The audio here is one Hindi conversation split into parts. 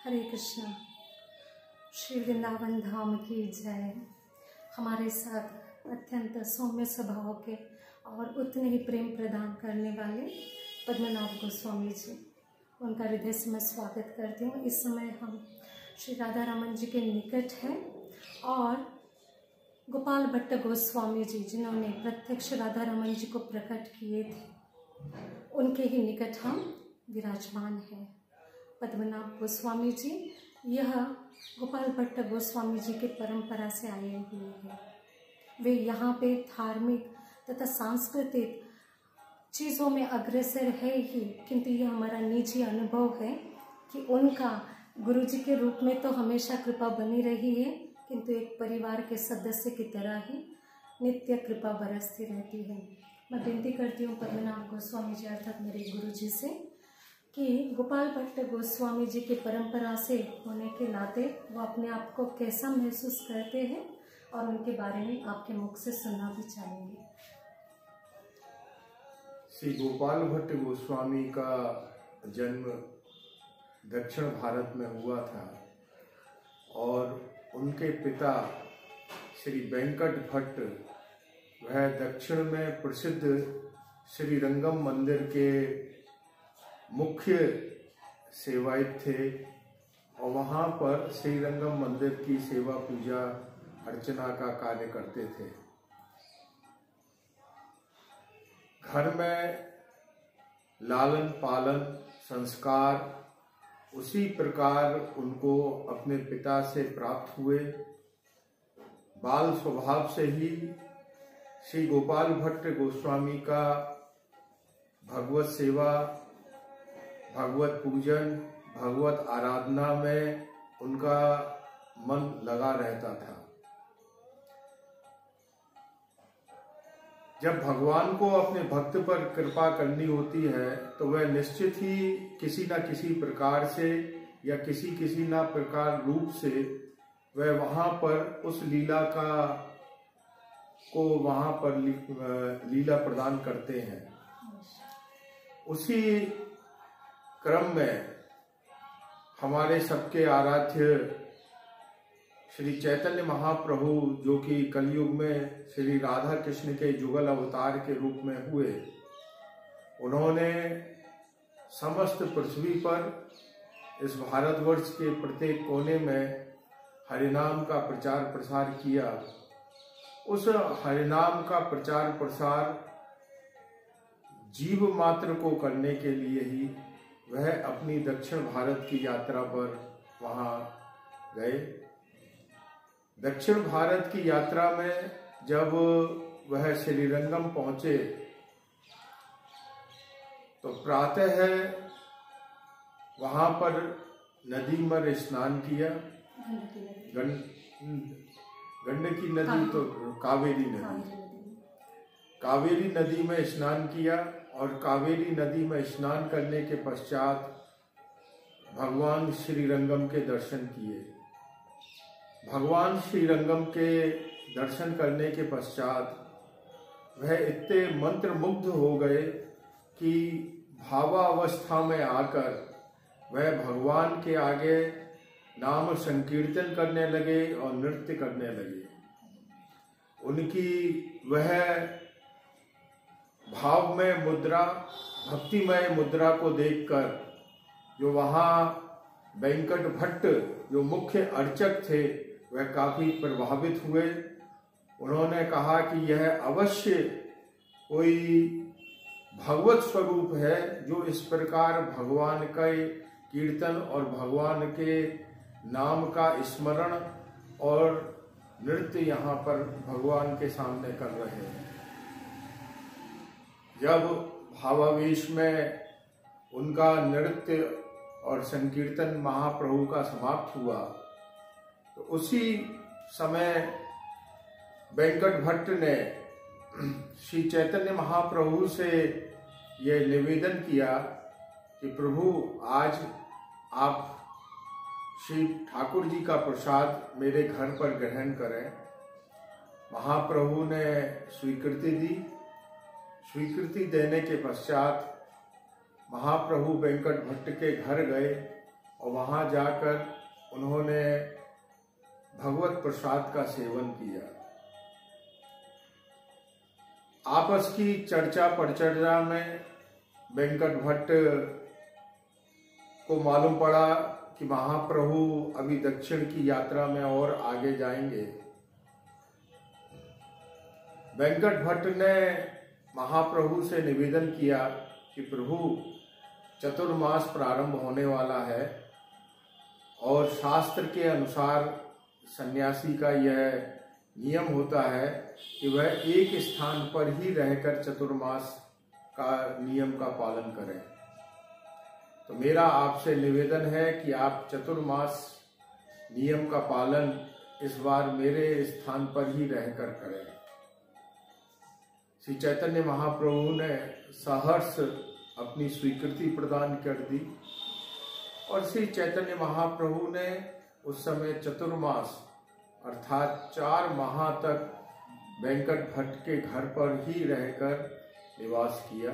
हरे कृष्णा। श्री वृंदावन धाम की जय। हमारे साथ अत्यंत सौम्य स्वभाव के और उतने ही प्रेम प्रदान करने वाले पद्मनाभ गोस्वामी जी, उनका हृदय से मैं स्वागत करती हूँ। इस समय हम श्री राधा रमन जी के निकट हैं और गोपाल भट्ट गोस्वामी जी, जिन्होंने प्रत्यक्ष राधा रमन जी को प्रकट किए थे, उनके ही निकट हम विराजमान हैं। पद्मनाभ गोस्वामी जी यह गोपाल भट्ट गोस्वामी जी के परंपरा से आए हुए हैं। वे यहाँ पे धार्मिक तथा सांस्कृतिक चीज़ों में अग्रसर है ही, किंतु यह हमारा निजी अनुभव है कि उनका गुरु जी के रूप में तो हमेशा कृपा बनी रही है, किंतु एक परिवार के सदस्य की तरह ही नित्य कृपा बरसती रहती है। मैं विनती करती हूँ पद्मनाभ गोस्वामी जी अर्थात मेरे गुरु जी से कि गोपाल भट्ट गोस्वामी जी की परंपरा से होने के नाते वो अपने आप को कैसा महसूस करते हैं और उनके बारे में आपके मुख से सुनना भी चाहेंगे। श्री गोपाल भट्ट गोस्वामी का जन्म दक्षिण भारत में हुआ था और उनके पिता श्री वेंकट भट्ट वह दक्षिण में प्रसिद्ध श्री रंगम मंदिर के मुख्य सेवायत थे और वहाँ पर श्री रंगम मंदिर की सेवा पूजा अर्चना का कार्य करते थे। घर में लालन पालन संस्कार उसी प्रकार उनको अपने पिता से प्राप्त हुए। बाल स्वभाव से ही श्री गोपाल भट्ट गोस्वामी का भगवत सेवा, भगवत पूजन, भगवत आराधना में उनका मन लगा रहता था। जब भगवान को अपने भक्त पर कृपा करनी होती है तो वह निश्चित ही किसी न किसी प्रकार से या किसी न प्रकार रूप से वह वहां पर उस लीला को वहां पर लीला प्रदान करते हैं। उसी क्रम में हमारे सबके आराध्य श्री चैतन्य महाप्रभु, जो कि कलयुग में श्री राधा कृष्ण के जुगल अवतार के रूप में हुए, उन्होंने समस्त पृथ्वी पर इस भारतवर्ष के प्रत्येक कोने में हरिनाम का प्रचार प्रसार किया। उस हरिनाम का प्रचार प्रसार जीव मात्र को करने के लिए ही वह अपनी दक्षिण भारत की यात्रा पर वहां गए। दक्षिण भारत की यात्रा में जब वह श्रीरंगम पहुंचे तो प्रातः वहां पर नदी में स्नान किया। गंडकी नदी तो कावेरी नदी में स्नान किया और कावेरी नदी में स्नान करने के पश्चात भगवान श्रीरंगम के दर्शन किए। भगवान श्रीरंगम के दर्शन करने के पश्चात वह इतने मंत्रमुग्ध हो गए कि भावावस्था में आकर वह भगवान के आगे नाम संकीर्तन करने लगे और नृत्य करने लगे। उनकी वह भावमय मुद्रा, भक्तिमय मुद्रा को देखकर जो वहाँ वेंकट भट्ट जो मुख्य अर्चक थे वह काफी प्रभावित हुए। उन्होंने कहा कि यह अवश्य कोई भगवत स्वरूप है जो इस प्रकार भगवान का कीर्तन और भगवान के नाम का स्मरण और नृत्य यहाँ पर भगवान के सामने कर रहे हैं। जब भावावेश में उनका नृत्य और संकीर्तन महाप्रभु का समाप्त हुआ तो उसी समय वेंकट भट्ट ने श्री चैतन्य महाप्रभु से यह निवेदन किया कि प्रभु, आज आप श्री ठाकुर जी का प्रसाद मेरे घर पर ग्रहण करें। महाप्रभु ने स्वीकृति दी। स्वीकृति देने के पश्चात महाप्रभु वेंकट भट्ट के घर गए और वहां जाकर उन्होंने भगवत प्रसाद का सेवन किया। आपस की चर्चा परिचर्चा में वेंकट भट्ट को मालूम पड़ा कि महाप्रभु अभी दक्षिण की यात्रा में और आगे जाएंगे। वेंकट भट्ट ने महाप्रभु से निवेदन किया कि प्रभु, चतुर्मास प्रारंभ होने वाला है और शास्त्र के अनुसार सन्यासी का यह नियम होता है कि वह एक स्थान पर ही रहकर चतुर्मास का नियम का पालन करें। तो मेरा आपसे निवेदन है कि आप चतुर्मास नियम का पालन इस बार मेरे स्थान पर ही रहकर करें। श्री चैतन्य महाप्रभु ने सहर्ष अपनी स्वीकृति प्रदान कर दी और श्री चैतन्य महाप्रभु ने उस समय चतुर्मास अर्थात 4 माह तक वेंकट भट्ट के घर पर ही रहकर निवास किया।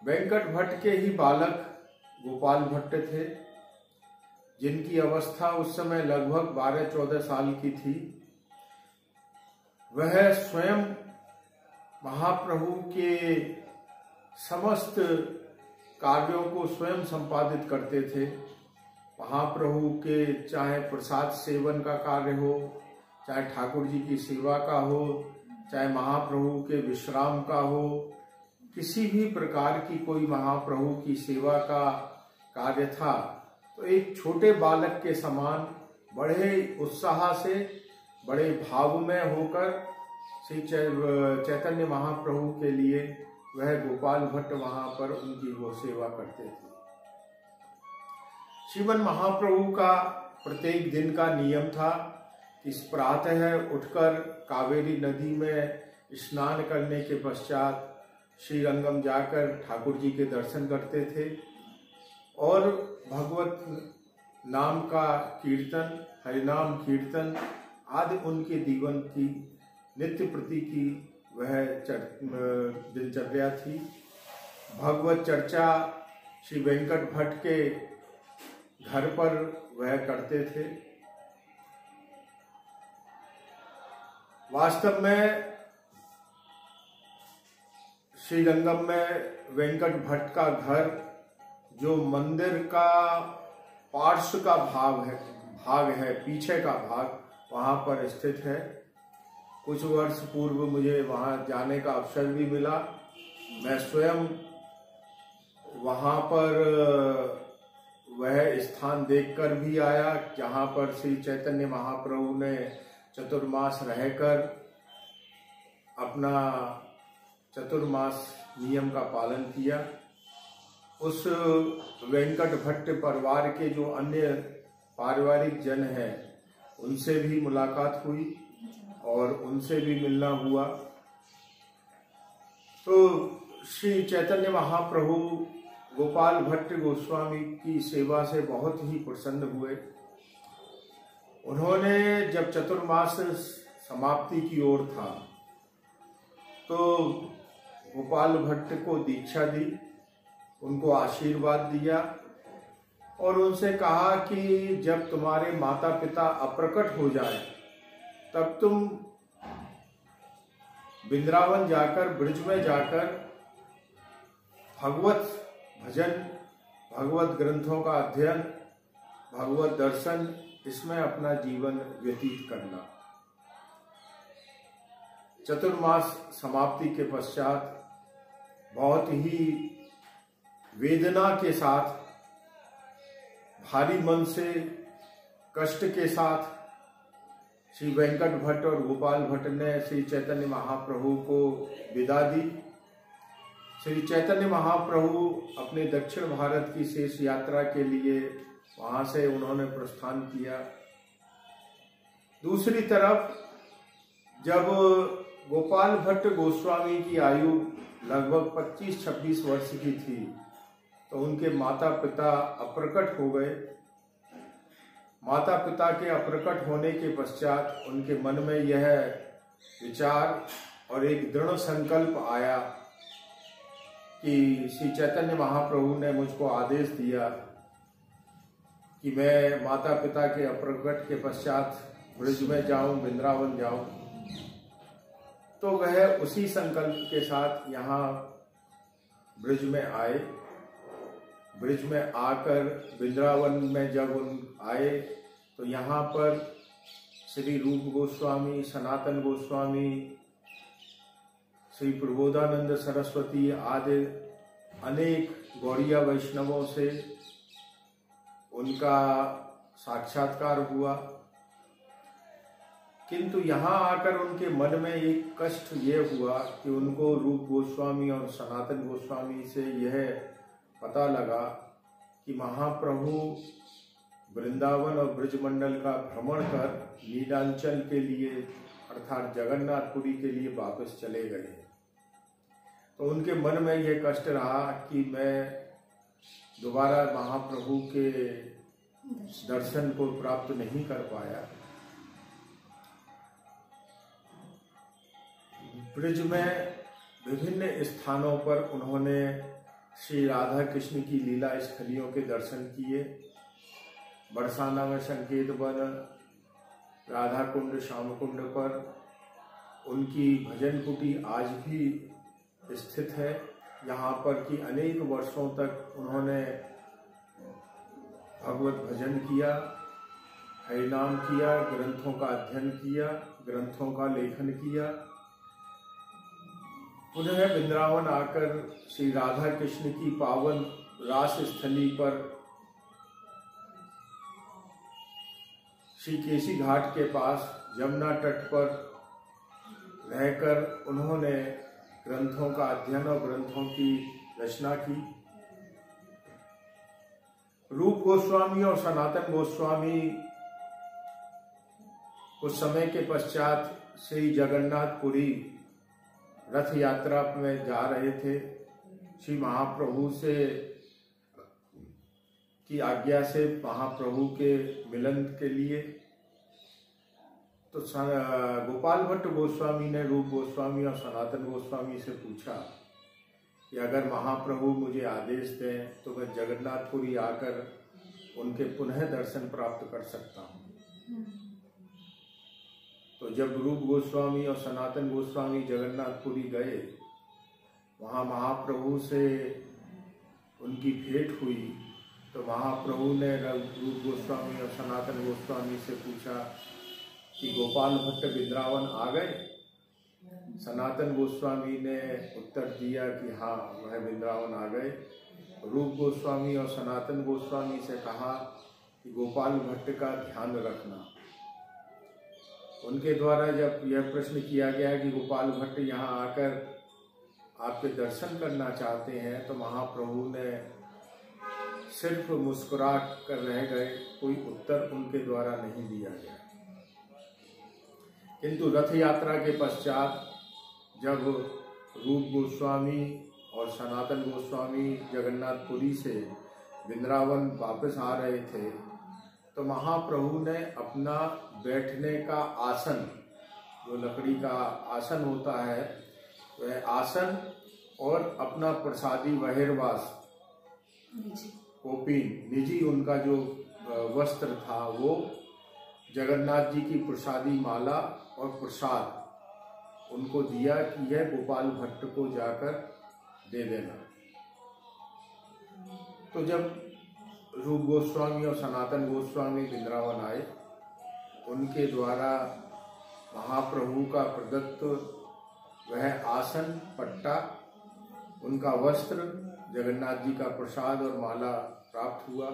वेंकट भट्ट के ही बालक गोपाल भट्ट थे, जिनकी अवस्था उस समय लगभग 12-14 साल की थी। वह स्वयं महाप्रभु के समस्त कार्यों को स्वयं संपादित करते थे। महाप्रभु के चाहे प्रसाद सेवन का कार्य हो, चाहे ठाकुर जी की सेवा का हो, चाहे महाप्रभु के विश्राम का हो, किसी भी प्रकार की कोई महाप्रभु की सेवा का कार्य था तो एक छोटे बालक के समान बड़े उत्साह से, बड़े भाव में होकर श्री चैतन्य महाप्रभु के लिए वह गोपाल भट्ट वहां पर उनकी वो सेवा करते थे। श्रीमन महाप्रभु का प्रत्येक दिन का नियम था कि प्रातः उठकर कावेरी नदी में स्नान करने के पश्चात श्रीरंगम जाकर ठाकुर जी के दर्शन करते थे और भगवत नाम का कीर्तन, हरिनाम कीर्तन आदि उनके जीवन की नित्य प्रति की वह दिनचर्या थी। भगवत चर्चा श्री वेंकट भट्ट के घर पर वह करते थे। वास्तव में श्रीरंगम में वेंकट भट्ट का घर जो मंदिर का पार्श्व का भाग है, पीछे का भाग, वहां पर स्थित है। कुछ वर्ष पूर्व मुझे वहां जाने का अवसर भी मिला। मैं स्वयं वहां पर वह स्थान देखकर भी आया जहां पर श्री चैतन्य महाप्रभु ने चतुर्मास रहकर अपना चतुर्मास नियम का पालन किया। उस वेंकट भट्ट परिवार के जो अन्य पारिवारिक जन हैं उनसे भी मुलाकात हुई और उनसे भी मिलना हुआ। तो श्री चैतन्य महाप्रभु गोपाल भट्ट गोस्वामी की सेवा से बहुत ही प्रसन्न हुए। उन्होंने जब चतुर्मास समाप्ति की ओर था तो गोपाल भट्ट को दीक्षा दी, उनको आशीर्वाद दिया और उनसे कहा कि जब तुम्हारे माता पिता अप्रकट हो जाए तब तुम वृंदावन जाकर, ब्रज में जाकर भगवत भजन, भगवत ग्रंथों का अध्ययन, भगवत दर्शन, इसमें अपना जीवन व्यतीत करना। चतुर्मास समाप्ति के पश्चात बहुत ही वेदना के साथ, भारी मन से, कष्ट के साथ श्री वेंकट भट्ट और गोपाल भट्ट ने श्री चैतन्य महाप्रभु को विदा दी। श्री चैतन्य महाप्रभु अपने दक्षिण भारत की शेष यात्रा के लिए वहां से उन्होंने प्रस्थान किया। दूसरी तरफ जब गोपाल भट्ट गोस्वामी की आयु लगभग 25-26 वर्ष की थी तो उनके माता पिता अप्रकट हो गए। माता पिता के अप्रकट होने के पश्चात उनके मन में यह विचार और एक दृढ़ संकल्प आया कि श्री चैतन्य महाप्रभु ने मुझको आदेश दिया कि मैं माता पिता के अप्रकट के पश्चात ब्रज में जाऊं, वृंदावन जाऊं, तो वह उसी संकल्प के साथ यहाँ ब्रज में आए। ब्रज में आकर वृंदावन में जब आए तो यहाँ पर श्री रूप गोस्वामी, सनातन गोस्वामी, श्री प्रबोधानंद सरस्वती आदि अनेक गौड़िया वैष्णवों से उनका साक्षात्कार हुआ। किंतु यहाँ आकर उनके मन में एक कष्ट ये हुआ कि उनको रूप गोस्वामी और सनातन गोस्वामी से यह पता लगा कि महाप्रभु वृंदावन और ब्रजमंडल का भ्रमण कर नीलांचल के लिए अर्थात जगन्नाथपुरी के लिए वापस चले गए। तो उनके मन में यह कष्ट रहा कि मैं दोबारा महाप्रभु के दर्शन को प्राप्त नहीं कर पाया। ब्रज में विभिन्न स्थानों पर उन्होंने श्री राधा कृष्ण की लीला स्थलियों के दर्शन किए। बरसाना में संकेत वन, राधा कुंड, श्याम कुंड पर उनकी भजन कुटी आज भी स्थित है। यहाँ पर कि अनेक वर्षों तक उन्होंने भगवत भजन किया, हरिनाम किया, ग्रंथों का अध्ययन किया, ग्रंथों का लेखन किया। पुनः वृंदावन आकर श्री राधा कृष्ण की पावन रास स्थली पर श्री केसी घाट के पास जमुना तट पर रहकर उन्होंने ग्रंथों का अध्ययन और ग्रंथों की रचना की। रूप गोस्वामी और सनातन गोस्वामी कुछ समय के पश्चात श्री जगन्नाथपुरी रथ यात्रा में जा रहे थे। श्री महाप्रभु से की आज्ञा से महाप्रभु के मिलन के लिए। तो गोपाल भट्ट गोस्वामी ने रूप गोस्वामी और सनातन गोस्वामी से पूछा कि अगर महाप्रभु मुझे आदेश दें तो मैं जगन्नाथपुरी आकर उनके पुनः दर्शन प्राप्त कर सकता हूँ। तो जब रूप गोस्वामी और सनातन गोस्वामी जगन्नाथपुरी गए, वहाँ महाप्रभु से उनकी भेंट हुई। तो महाप्रभु ने रूप गोस्वामी और सनातन गोस्वामी से पूछा कि गोपाल भट्ट वृंदावन आ गए? सनातन गोस्वामी ने उत्तर दिया कि हाँ, वह वृंदावन आ गए। रूप गोस्वामी और सनातन गोस्वामी से कहा कि गोपाल भट्ट का ध्यान रखना। उनके द्वारा जब यह प्रश्न किया गया कि गोपाल भट्ट यहाँ आकर आपके दर्शन करना चाहते हैं, तो महाप्रभु ने सिर्फ मुस्कुरा कर रह गए, कोई उत्तर उनके द्वारा नहीं दिया गया। किंतु रथ यात्रा के पश्चात जब रूप गोस्वामी और सनातन गोस्वामी जगन्नाथपुरी से वृंदावन वापस आ रहे थे, तो महाप्रभु ने अपना बैठने का आसन, जो लकड़ी का आसन होता है, वह आसन और अपना प्रसादी बहिर्वास कोपीन, निजी उनका जो वस्त्र था, वो जगन्नाथ जी की प्रसादी माला और प्रसाद उनको दिया कि यह गोपाल भट्ट को जाकर दे देना। तो जब रूप गोस्वामी और सनातन गोस्वामी वृंदावन आए, उनके द्वारा महाप्रभु का प्रदत्त वह आसन, पट्टा, उनका वस्त्र, जगन्नाथ जी का प्रसाद और माला प्राप्त हुआ।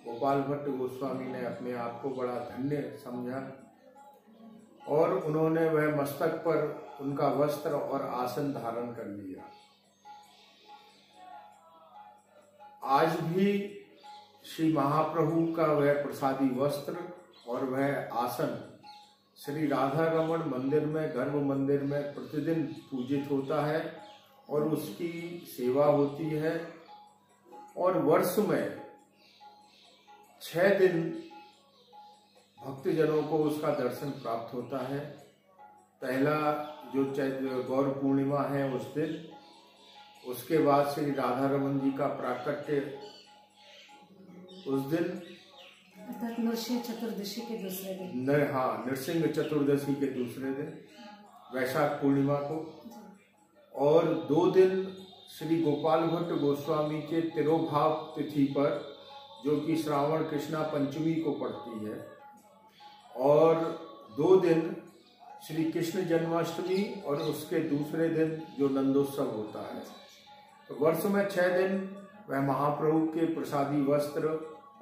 गोपाल भट्ट गोस्वामी ने अपने आप को बड़ा धन्य समझा और उन्होंने वह मस्तक पर उनका वस्त्र और आसन धारण कर लिया। आज भी श्री महाप्रभु का वह प्रसादी वस्त्र और वह आसन श्री राधा रमण मंदिर में, गर्भ मंदिर में प्रतिदिन पूजित होता है और उसकी सेवा होती है। और वर्ष में 6 दिन भक्तजनों को उसका दर्शन प्राप्त होता है। पहला जो गौर पूर्णिमा है उस दिन, उसके बाद श्री राधा रमन जी का प्राकट्य उस दिन, नृसिंह चतुर्दशी के दूसरे दिन। हाँ, नृसिंह चतुर्दशी के दूसरे दिन, वैशाख पूर्णिमा को। और 2 दिन श्री गोपाल भट्ट गोस्वामी के तिरोभाव तिथि पर, जो कि श्रावण कृष्णा पंचमी को पड़ती है, और 2 दिन श्री कृष्ण जन्माष्टमी और उसके दूसरे दिन जो नंदोत्सव होता है। तो वर्ष में 6 दिन वह महाप्रभु के प्रसादी वस्त्र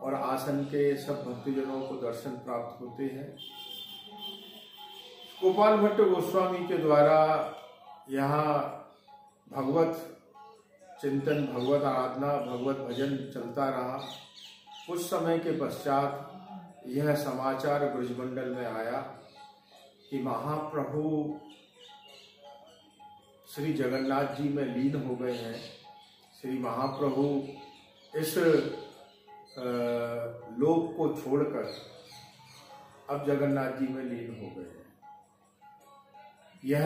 और आसन के सब भक्तजनों को दर्शन प्राप्त होते हैं। गोपाल भट्ट गोस्वामी के द्वारा यहाँ भगवत चिंतन, भगवत आराधना, भगवत भजन चलता रहा। कुछ समय के पश्चात यह समाचार ब्रजमंडल में आया कि महाप्रभु श्री जगन्नाथ जी में लीन हो गए हैं। श्री महाप्रभु इस लोक को छोड़कर अब जगन्नाथ जी में लीन हो गए हैं। यह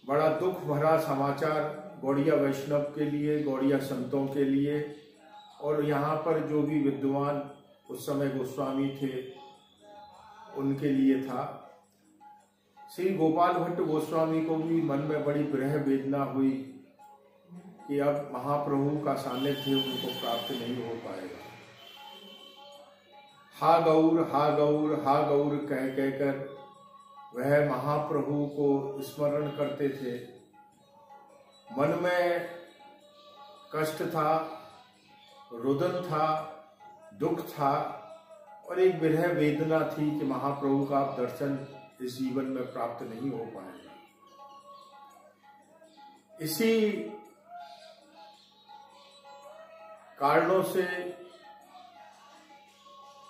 बड़ा दुख भरा समाचार गौड़िया वैष्णव के लिए, गौड़िया संतों के लिए, और यहाँ पर जो भी विद्वान उस समय गोस्वामी थे उनके लिए था। श्री गोपाल भट्ट गोस्वामी को भी मन में बड़ी विरह वेदना हुई कि अब महाप्रभु का सानिध्य उनको प्राप्त नहीं हो पाएगा। हा गौर, हा गौर, हा गौर कह कहकर वह महाप्रभु को स्मरण करते थे। मन में कष्ट था, रुदन था, दुख था, और एक विरह वेदना थी कि महाप्रभु का दर्शन इस जीवन में प्राप्त नहीं हो पाएगा। इसी कारणों से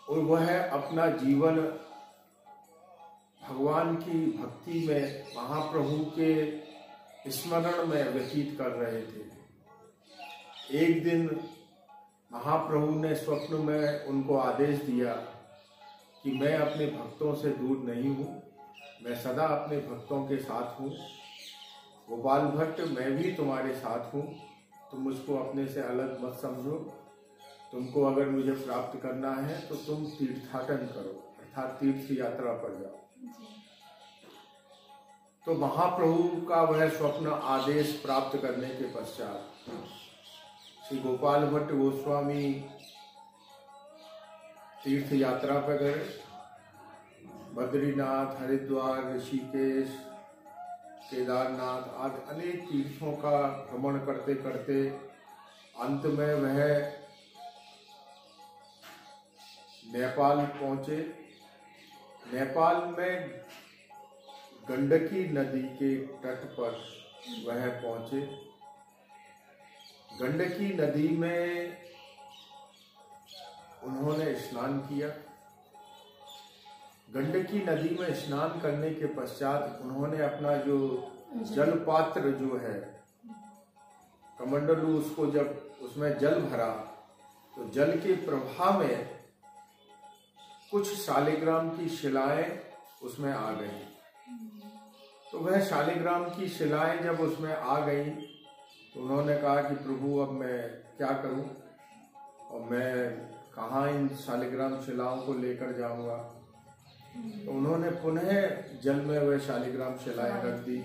वह अपना जीवन भगवान की भक्ति में, महाप्रभु के स्मरण में व्यतीत कर रहे थे। एक दिन महाप्रभु ने स्वप्न में उनको आदेश दिया कि मैं अपने भक्तों से दूर नहीं हूँ, मैं सदा अपने भक्तों के साथ हूँ। गोपाल भट्ट, मैं भी तुम्हारे साथ हूँ, तुम मुझको अपने से अलग मत समझो। तुमको अगर मुझे प्राप्त करना है तो तुम तीर्थाटन करो, अर्थात तीर्थ यात्रा पर जाओ। तो महाप्रभु का वह स्वप्न आदेश प्राप्त करने के पश्चात श्री गोपाल भट्ट गोस्वामी तीर्थ यात्रा पर गए। बद्रीनाथ, हरिद्वार, ऋषिकेश, केदारनाथ आदि अनेक तीर्थों का भ्रमण करते करते अंत में वह नेपाल पहुंचे। नेपाल में गंडकी नदी के तट पर वह पहुंचे। गंडकी नदी में उन्होंने स्नान किया। गंडकी नदी में स्नान करने के पश्चात उन्होंने अपना जो जल पात्र जो है कमंडलू, उसको जब उसमें जल भरा तो जल के प्रवाह में कुछ शालिग्राम की शिलाएं उसमें आ गई। तो वह शालिग्राम की शिलाएं जब उसमें आ गई तो उन्होंने कहा कि प्रभु अब मैं क्या करूं और मैं कहाँ इन शालिग्राम शिलाओं को लेकर जाऊंगा। तो उन्होंने पुनः जल में वह शालिग्राम शिलाएं रख दी।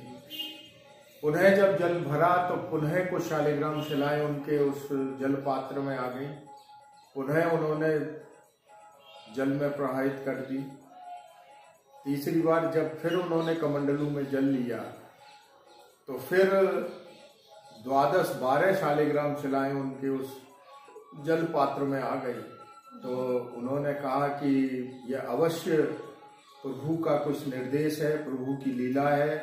पुनः जब जल भरा तो पुनः कुछ शालिग्राम शिलाएं उनके उस जल पात्र में आ गई। पुनः उन्होंने जल में प्रवाहित कर दी। तीसरी बार जब फिर उन्होंने कमंडलू में जल लिया तो फिर 12 शालिग्राम शिलाएं उनके उस जल पात्र में आ गई। तो उन्होंने कहा कि यह अवश्य प्रभु का कुछ निर्देश है, प्रभु की लीला है,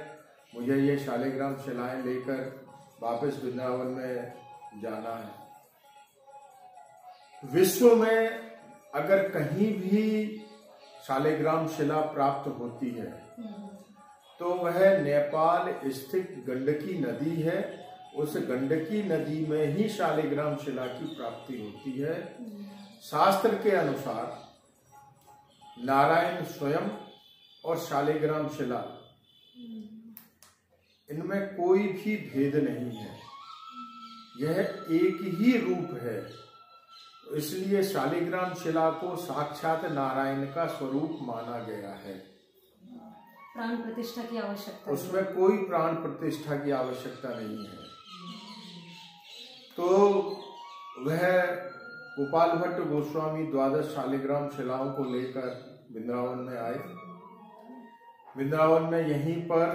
मुझे ये शालिग्राम शिलाएं लेकर वापस वृंदावन में जाना है। विश्व में अगर कहीं भी शालिग्राम शिला प्राप्त होती है तो वह नेपाल स्थित गंडकी नदी है। उस गंडकी नदी में ही शालिग्राम शिला की प्राप्ति होती है। शास्त्र के अनुसार नारायण स्वयं और शालिग्राम शिला, इनमें कोई भी भेद नहीं है, यह एक ही रूप है। इसलिए शालिग्राम शिला को साक्षात नारायण का स्वरूप माना गया है। प्राण प्रतिष्ठा की आवश्यकता उसमें कोई प्राण प्रतिष्ठा की आवश्यकता नहीं है। तो वह गोपाल भट्ट गोस्वामी 12 शालिग्राम शिलाओं को लेकर वृंदावन में आए। वृंदावन में यहीं पर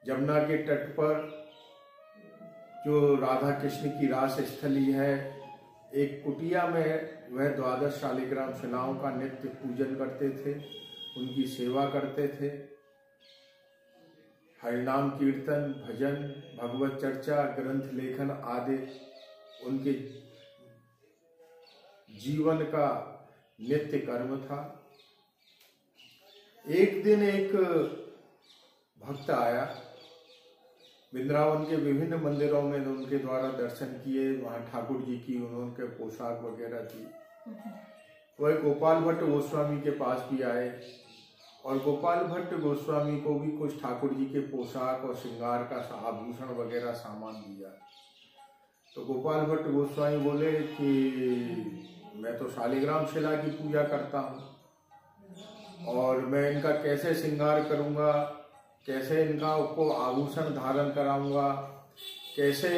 जमुना के तट पर जो राधा कृष्ण की रास स्थली है, एक कुटिया में वह 12 शालिग्राम शिलाओं का नित्य पूजन करते थे, उनकी सेवा करते थे। हरिनाम कीर्तन, भजन, भगवत चर्चा, ग्रंथ लेखन आदि उनके जीवन का नित्य कर्म था। एक दिन एक भक्त आया, वृंदावन के विभिन्न मंदिरों में उनके द्वारा दर्शन किए, वहां ठाकुर जी की उनके पोशाक वगैरह थी। वह गोपाल भट्ट गोस्वामी के पास भी आए और गोपाल भट्ट गोस्वामी को भी कुछ ठाकुर जी के पोशाक और श्रृंगार का आभूषण वगैरह सामान दिया। तो गोपाल भट्ट गोस्वामी बोले कि मैं तो शालिग्राम शिला की पूजा करता हूँ और मैं इनका कैसे श्रृंगार करूँगा, कैसे इनका को आभूषण धारण कराऊंगा, कैसे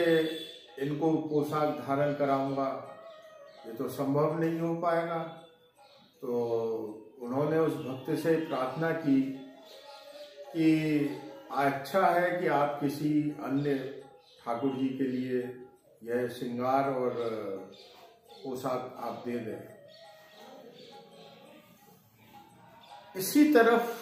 इनको पोशाक धारण कराऊंगा, ये तो संभव नहीं हो पाएगा। तो उन्होंने उस भक्त से प्रार्थना की कि अच्छा है कि आप किसी अन्य ठाकुर जी के लिए यह श्रृंगार और पोशाक आप दे दें। इसी तरफ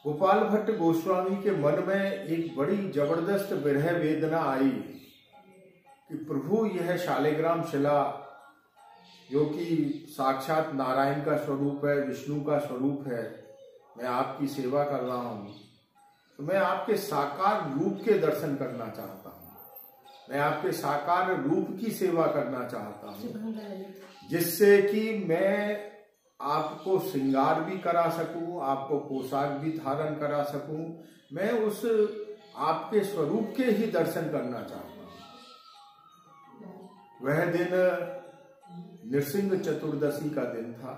गोपाल भट्ट गोस्वामी के मन में एक बड़ी जबरदस्त विरह वेदना आई कि प्रभु, यह शालिग्राम शिला जो कि साक्षात नारायण का स्वरूप है, विष्णु का स्वरूप है, मैं आपकी सेवा कर रहा हूँ, तो मैं आपके साकार रूप के दर्शन करना चाहता हूँ, मैं आपके साकार रूप की सेवा करना चाहता हूँ, जिससे कि मैं आपको श्रृंगार भी करा सकूं, आपको पोशाक भी धारण करा सकूं, मैं उस आपके स्वरूप के ही दर्शन करना चाहता हूं। वह दिन नृसिंह चतुर्दशी का दिन था।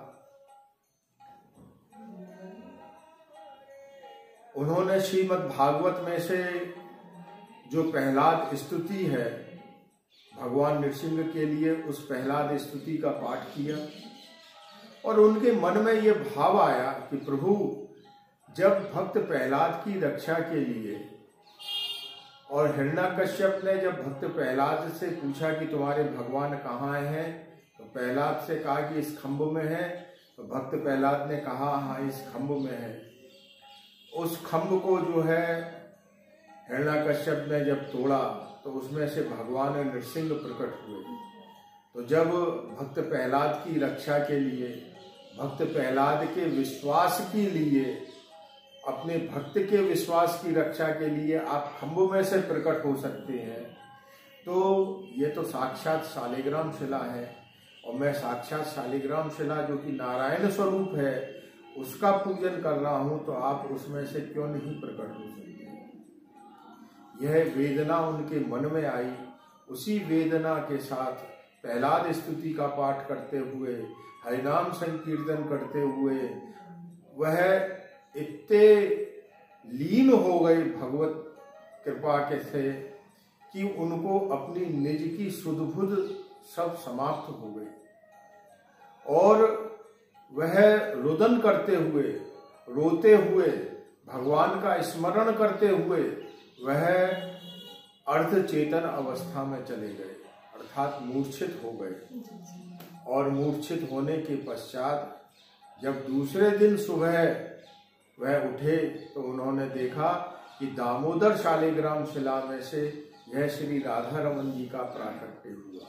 उन्होंने श्रीमद् भागवत में से जो प्रहलाद स्तुति है भगवान नृसिंह के लिए, उस प्रहलाद स्तुति का पाठ किया और उनके मन में ये भाव आया कि प्रभु, जब भक्त प्रहलाद की रक्षा के लिए और हिरण्यकश्यप ने जब भक्त प्रहलाद से पूछा कि तुम्हारे भगवान कहाँ हैं, तो प्रहलाद से कहा कि इस खम्भ में है, तो भक्त प्रहलाद ने कहा हाँ इस खम्भ में है। उस खम्भ को जो है हिरण्यकश्यप ने जब तोड़ा तो उसमें से भगवान नृसिंह प्रकट हुए। तो जब भक्त प्रहलाद की रक्षा के लिए, भक्त प्रहलाद के विश्वास के लिए, अपने भक्त के विश्वास की रक्षा के लिए आप खम्भ में से प्रकट हो सकते हैं, तो ये तो साक्षात शालिग्राम शिला है और मैं साक्षात शालिग्राम शिला जो कि नारायण स्वरूप है उसका पूजन कर रहा हूं, तो आप उसमें से क्यों नहीं प्रकट हो सकते। यह वेदना उनके मन में आई। उसी वेदना के साथ प्रहलाद स्तुति का पाठ करते हुए, हरिनाम संकीर्तन करते हुए वह इतने लीन हो गए भगवत कृपा के से कि उनको अपनी निज की सुध-बुध सब समाप्त हो गई और वह रुदन करते हुए, रोते हुए, भगवान का स्मरण करते हुए वह अर्ध चेतन अवस्था में चले गए, अर्थात मूर्छित हो गए। और मूर्छित होने के पश्चात जब दूसरे दिन सुबह वह उठे तो उन्होंने देखा कि दामोदर शालिग्राम शिला में से यह श्री राधा रमन जी का प्राकट्य हुआ।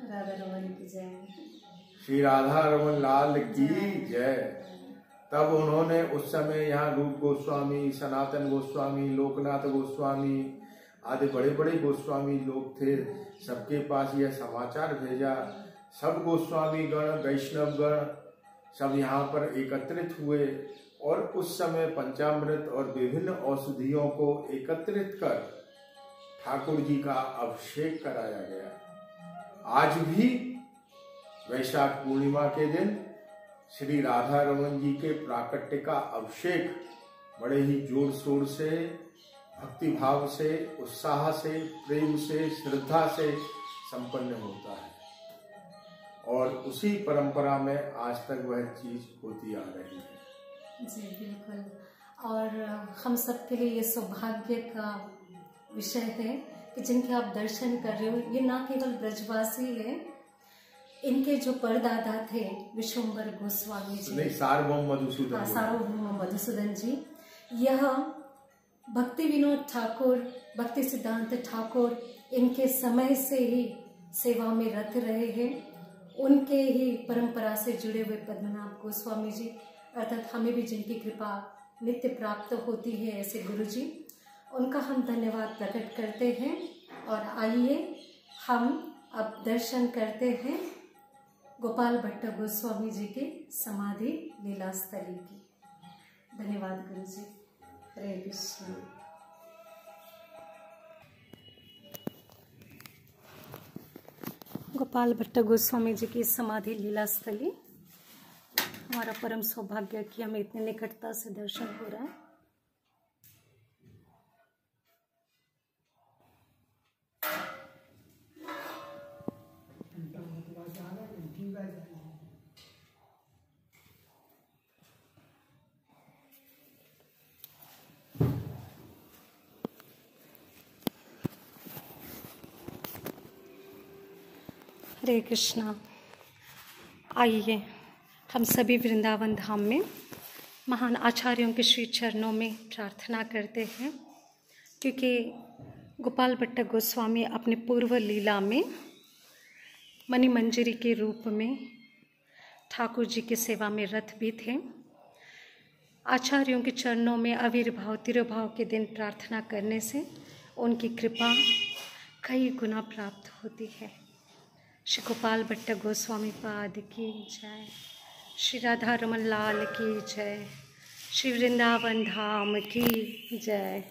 राधा रमन की जय। श्री राधा रमन लाल की जय। तब उन्होंने उस समय यहाँ रूप गोस्वामी, सनातन गोस्वामी, लोकनाथ गोस्वामी आदि बड़े बड़े गोस्वामी लोग थे, सबके पास यह समाचार भेजा। सब गोस्वामी गण, वैष्णव गण सब यहाँ पर एकत्रित हुए और उस समय पंचामृत और विभिन्न औषधियों को एकत्रित कर ठाकुर जी का अभिषेक कराया गया। आज भी वैशाख पूर्णिमा के दिन श्री राधा रमन जी के प्राकट्य का अभिषेक बड़े ही जोर शोर से, भक्ति भाव से, उत्साह से, प्रेम से, श्रद्धा से संपन्न होता है और उसी परंपरा में आज तक वह चीज होती आ रही है। जी बिल्कुल। और हम सब के लिए ये सौभाग्य का विषय है कि जिनके आप दर्शन कर रहे हो, ये ना केवल ब्रजवासी है, इनके जो परदादा थे विश्वम्बर गोस्वामी जी, नहीं, सार्वभौम मधुसूदन, सार्वभौम मधुसूदन जी, यह भक्ति विनोद ठाकुर, भक्ति सिद्धांत ठाकुर इनके समय से ही सेवा में रत रहे हैं। उनके ही परंपरा से जुड़े हुए पद्मनाभ गोस्वामी जी, अर्थात हमें भी जिनकी कृपा नित्य प्राप्त होती है, ऐसे गुरु जी, उनका हम धन्यवाद प्रकट करते हैं। और आइए हम अब दर्शन करते हैं गोपाल भट्ट गोस्वामी जी के समाधि लीला स्थली की। धन्यवाद गुरु जी। हरे कृष्ण। गोपाल भट्ट गोस्वामी जी की समाधि लीला स्थली, हमारा परम सौभाग्य कि हमें इतने निकटता से दर्शन हो रहा है। हरे कृष्णा। आइए हम सभी वृंदावन धाम में महान आचार्यों के श्री चरणों में प्रार्थना करते हैं, क्योंकि गोपाल भट्ट गोस्वामी अपने पूर्व लीला में मणि मंजरी के रूप में ठाकुर जी की सेवा में रत भी थे। आचार्यों के चरणों में आविर्भाव तिरुभाव के दिन प्रार्थना करने से उनकी कृपा कई गुना प्राप्त होती है। श्री गोपाल भट्ट गोस्वामी पाद की जय, श्री राधा रमन लाल की जय, श्री वृंदावन धाम की जय।